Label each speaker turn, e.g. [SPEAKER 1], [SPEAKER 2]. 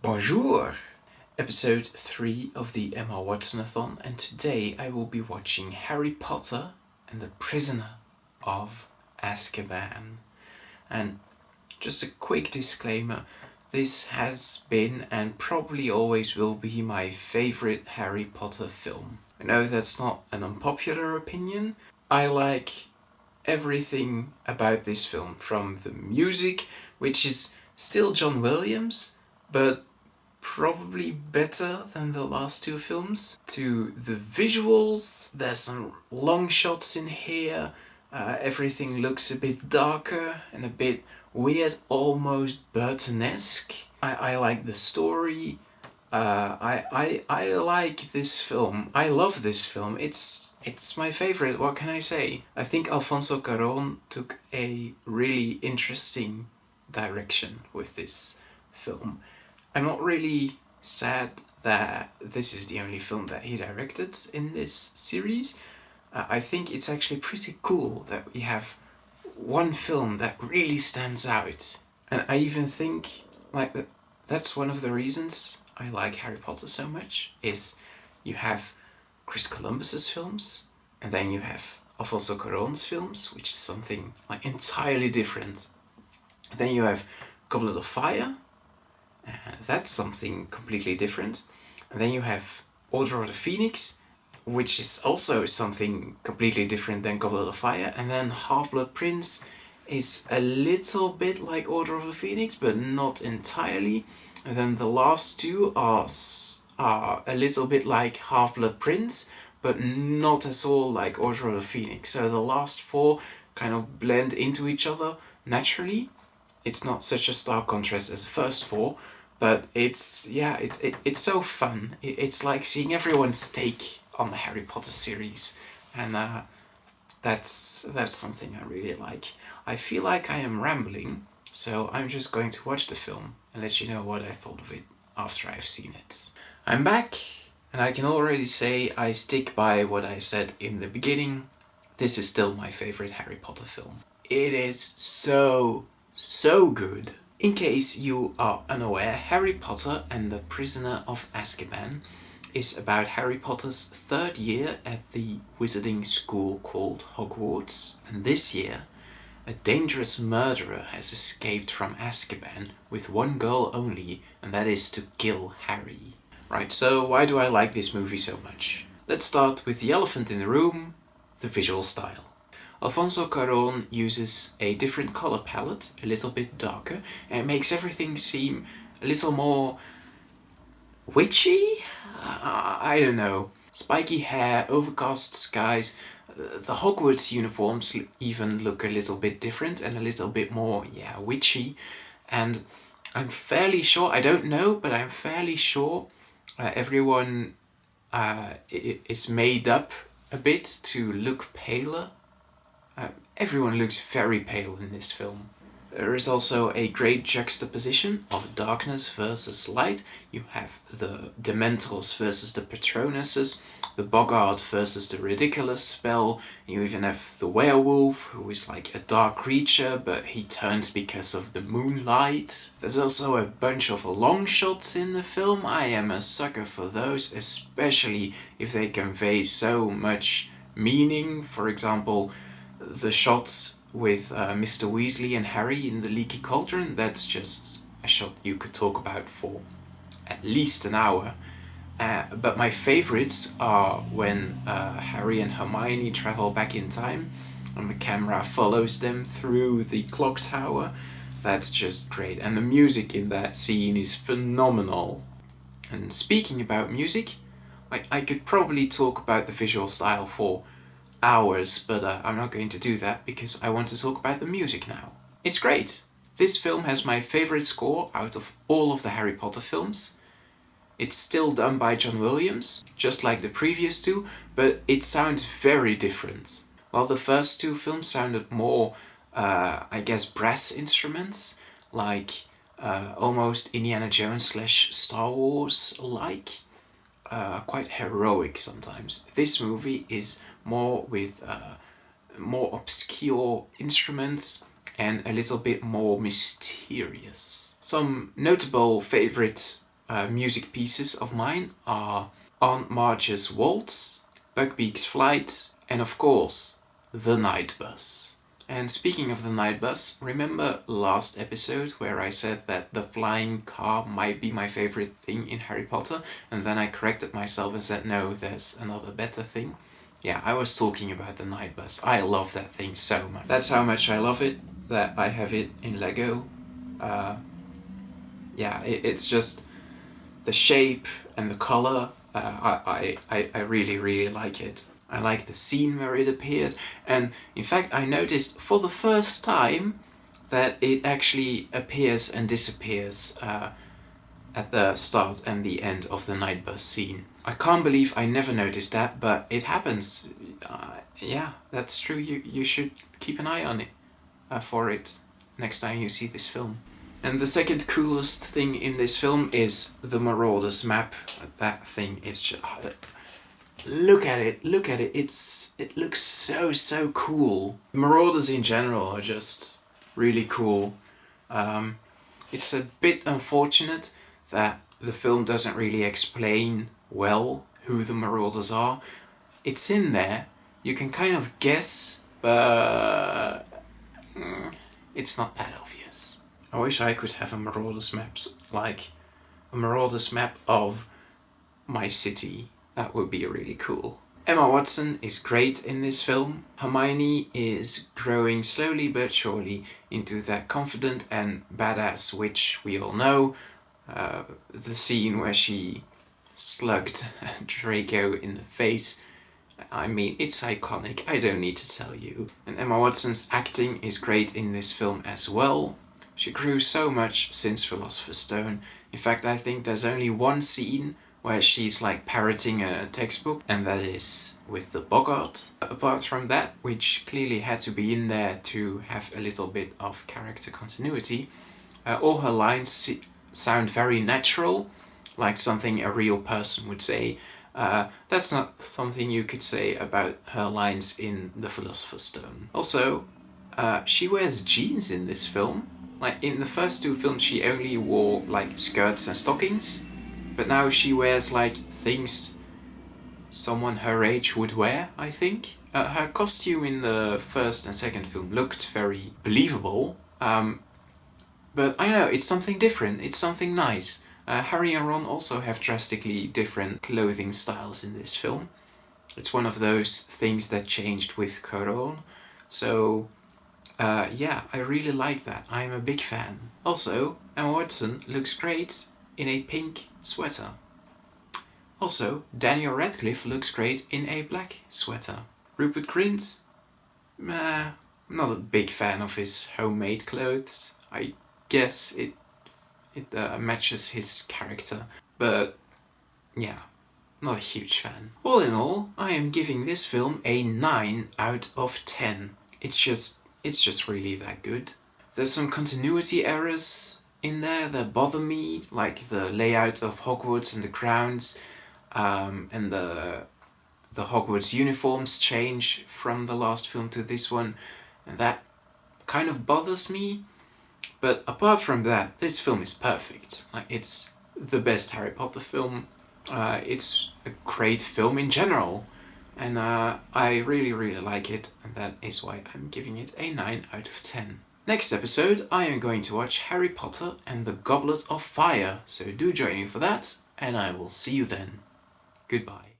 [SPEAKER 1] Bonjour! Episode 3 of the Emma Watson-a-thon, and today I will be watching Harry Potter and the Prisoner of Azkaban. And just a quick disclaimer, this has been and probably always will be my favourite Harry Potter film. I know that's not an unpopular opinion. I like everything about this film, from the music, which is still John Williams, but probably better than the last two films, to the visuals. There's some long shots in here. Everything looks a bit darker and a bit weird, almost Burton-esque. I like the story. I like this film. I love this film. It's my favorite. What can I say? I think Alfonso Cuarón took a really interesting direction with this film. I'm not really sad that this is the only film that he directed in this series. I think it's actually pretty cool that we have one film that really stands out. And I even think that's one of the reasons I like Harry Potter so much, is you have Chris Columbus's films, and then you have Alfonso Cuarón's films, which is something entirely different. Then you have Goblet of Fire, that's something completely different. And then you have Order of the Phoenix, which is also something completely different than Goblet of Fire. And then Half-Blood Prince is a little bit like Order of the Phoenix, but not entirely. And then the last two are a little bit like Half-Blood Prince, but not at all like Order of the Phoenix. So the last four kind of blend into each other naturally. It's not such a stark contrast as the first four, but it's so fun. It's like seeing everyone's take on the Harry Potter series, and that's something I really like. I feel like I am rambling, so I'm just going to watch the film and let you know what I thought of it after I've seen it. I'm back, and I can already say I stick by what I said in the beginning. This is still my favorite Harry Potter film. It is so good. In case you are unaware, Harry Potter and the Prisoner of Azkaban is about Harry Potter's third year at the wizarding school called Hogwarts. And this year, a dangerous murderer has escaped from Azkaban with one goal only, and that is to kill Harry. Right, so why do I like this movie so much? Let's start with the elephant in the room, the visual style. Alfonso Cuarón uses a different color palette, a little bit darker, and it makes everything seem a little more witchy? I don't know. Spiky hair, overcast skies. The Hogwarts uniforms even look a little bit different and a little bit more, witchy. And I'm fairly sure, I don't know, but I'm fairly sure everyone is made up a bit to look paler. Everyone looks very pale in this film. There is also a great juxtaposition of darkness versus light. You have the Dementors versus the Patronuses, the Boggart versus the Ridiculous spell. You even have the werewolf, who is like a dark creature, but he turns because of the moonlight. There's also a bunch of long shots in the film. I am a sucker for those, especially if they convey so much meaning. For example, the shots with Mr. Weasley and Harry in the leaky cauldron, that's just a shot you could talk about for at least an hour. But my favorites are when Harry and Hermione travel back in time and the camera follows them through the clock tower. That's just great. And the music in that scene is phenomenal. And speaking about music, I could probably talk about the visual style for hours, but I'm not going to do that because I want to talk about the music now. It's great! This film has my favourite score out of all of the Harry Potter films. It's still done by John Williams, just like the previous two, but it sounds very different. While the first two films sounded more, brass instruments, like almost Indiana Jones / Star Wars like, quite heroic sometimes. This movie is more with more obscure instruments and a little bit more mysterious. Some notable favorite music pieces of mine are Aunt Marge's Waltz, Buckbeak's Flight, and of course, The Night Bus. And speaking of The Night Bus, remember last episode where I said that the flying car might be my favorite thing in Harry Potter, and then I corrected myself and said no, there's another better thing? Yeah, I was talking about the Night Bus. I love that thing so much. That's how much I love it, that I have it in Lego. It's just the shape and the color. I really, really like it. I like the scene where it appears, and in fact I noticed for the first time that it actually appears and disappears at the start and the end of the Night Bus scene. I can't believe I never noticed that, but it happens. Yeah, that's true. You should keep an eye on it for it next time you see this film. And the second coolest thing in this film is the Marauders map. That thing is just... look at it, it looks so cool. Marauders in general are just really cool. It's a bit unfortunate that the film doesn't really explain well who the Marauders are. It's in there, you can kind of guess, but it's not that obvious. I wish I could have a Marauders map, like a Marauders map of my city. That would be really cool. Emma Watson is great in this film. Hermione is growing slowly but surely into that confident and badass witch we all know. The scene where she slugged Draco in the face, I mean, it's iconic, I don't need to tell you. And Emma Watson's acting is great in this film as well. She grew so much since Philosopher's Stone. In fact, I think there's only one scene where she's like parroting a textbook, and that is with the Boggart. Apart from that, which clearly had to be in there to have a little bit of character continuity, all her lines sound very natural, like something a real person would say. That's not something you could say about her lines in The Philosopher's Stone. Also, she wears jeans in this film. Like in the first two films she only wore like skirts and stockings, but now she wears like things someone her age would wear, I think. Her costume in the first and second film looked very believable, but I know, it's something different, it's something nice. Harry and Ron also have drastically different clothing styles in this film. It's one of those things that changed with Corone, so yeah, I really like that. I'm a big fan. Also, Emma Watson looks great in a pink sweater. Also, Daniel Radcliffe looks great in a black sweater. Rupert Grint, not a big fan of his homemade clothes. I guess it matches his character, but yeah, not a huge fan. All in all, I am giving this film a 9 out of 10. It's just really that good. There's some continuity errors in there that bother me, like the layout of Hogwarts and the grounds, and the Hogwarts uniforms change from the last film to this one, and that kind of bothers me. But apart from that, this film is perfect. Like, it's the best Harry Potter film. It's a great film in general, and I really, really like it, and that is why I'm giving it a 9 out of 10. Next episode, I am going to watch Harry Potter and the Goblet of Fire, so do join me for that, and I will see you then. Goodbye.